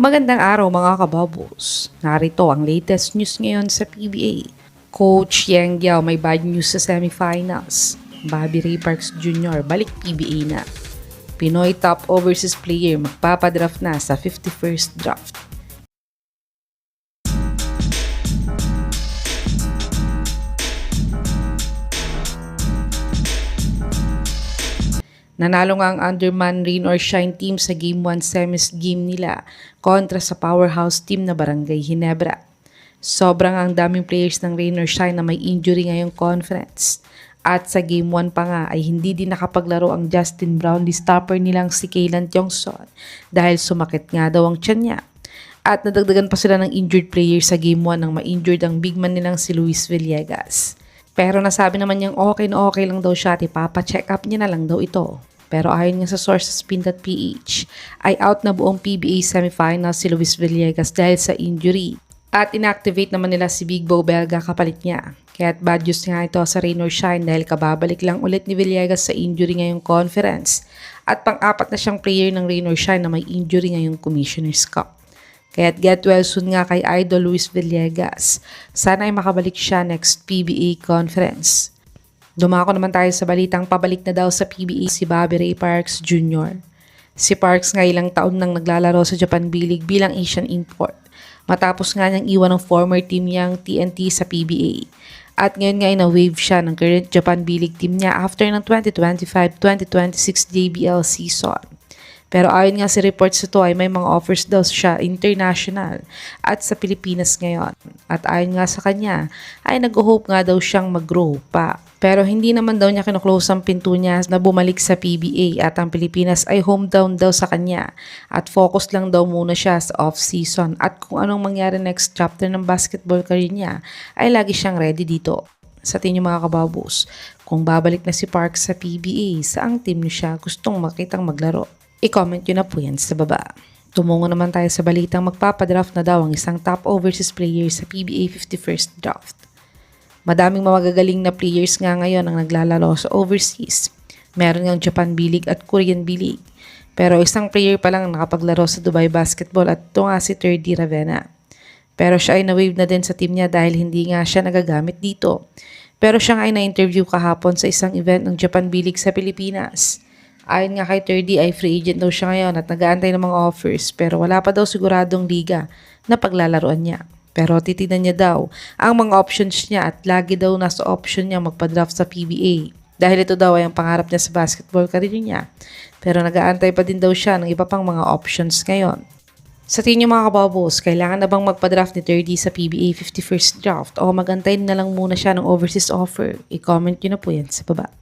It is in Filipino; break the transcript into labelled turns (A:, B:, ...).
A: Magandang araw mga kababos. Narito ang latest news ngayon sa PBA. Coach Yang Yao may bad news sa semifinals. Bobby Ray Parks Jr. balik PBA na. Pinoy top overseas player magpapadraft na sa 51st draft. Nanalo nga ang Underman Rain or Shine team sa Game 1 semis game nila kontra sa powerhouse team na Barangay Ginebra. Sobrang ang daming players ng Rain or Shine na may injury ngayong conference. At sa Game 1 pa nga ay hindi din nakapaglaro ang Justin Brownlee stopper nilang si Kaylan Tiongson dahil sumakit nga daw ang tiyan niya. At nadagdagan pa sila ng injured players sa Game 1 nang ma-injured ang big man nilang si Luis Villegas. Pero nasabi naman niyang okay na okay lang daw siya at ipapa-check up niya na lang daw ito. Pero ayon nga sa source sa spin.ph, ay out na buong PBA semifinals si Luis Villegas dahil sa injury. At inactivate naman nila si Big Bo Belga kapalit niya. Kaya't bad news nga ito sa Rain or Shine dahil kababalik lang ulit ni Villegas sa injury ngayong conference. At pang-apat na siyang player ng Rain or Shine na may injury ngayong Commissioner's Cup. Kaya't get well soon nga kay Idol Luis Villegas. Sana ay makabalik siya next PBA conference. Dumako naman tayo sa balitang pabalik na daw sa PBA si Bobby Ray Parks Jr. Si Parks nga ilang taon nang naglalaro sa Japan B-League bilang Asian import. Matapos nga niyang iwan ng former team niyang TNT sa PBA. At ngayon nga na-wave siya ng current Japan B-League team niya after ng 2025-2026 JBL season. Pero ayon nga sa reports ito ay may mga offers daw siya international at sa Pilipinas ngayon. At ayon nga sa kanya ay nag-hope nga daw siyang mag-grow pa. Pero hindi naman daw niya kinuklose ang pinto niya na bumalik sa PBA at ang Pilipinas ay hometown daw sa kanya. At focus lang daw muna siya sa off-season at kung anong mangyari next chapter ng basketball career niya ay lagi siyang ready dito. Sa tingin mga kababos, kung babalik na si Parks sa PBA, saang team niya siya gustong makitang maglaro? I-comment nyo na po yan sa baba. Tumungo naman tayo sa balitang magpapadraft na daw ang isang top overseas player sa PBA 51st draft. Madaming magagaling na players nga ngayon ang naglalaro sa overseas. Meron ngang Japan B-League at Korean B-League. Pero isang player pa lang ang nakapaglaro sa Dubai Basketball at ito nga si 3D Ravenna. Pero siya ay na-wave na din sa team niya dahil hindi nga siya nagagamit dito. Pero siya nga ay na-interview kahapon sa isang event ng Japan B-League sa Pilipinas. Ayon nga kay 3D ay free agent daw siya ngayon at nag-aantay ng mga offers pero wala pa daw siguradong liga na paglalaroan niya. Pero titignan niya daw ang mga options niya at lagi daw nasa option niya magpa-draft sa PBA. Dahil ito daw ay ang pangarap niya sa basketball career niya. Pero nag-aantay pa din daw siya ng iba pang mga options ngayon. Sa tingin niyo mga kababos, kailangan na bang magpa-draft ni 3D sa PBA 51st draft o magantay na lang muna siya ng overseas offer? I-comment niyo na po yan sa baba.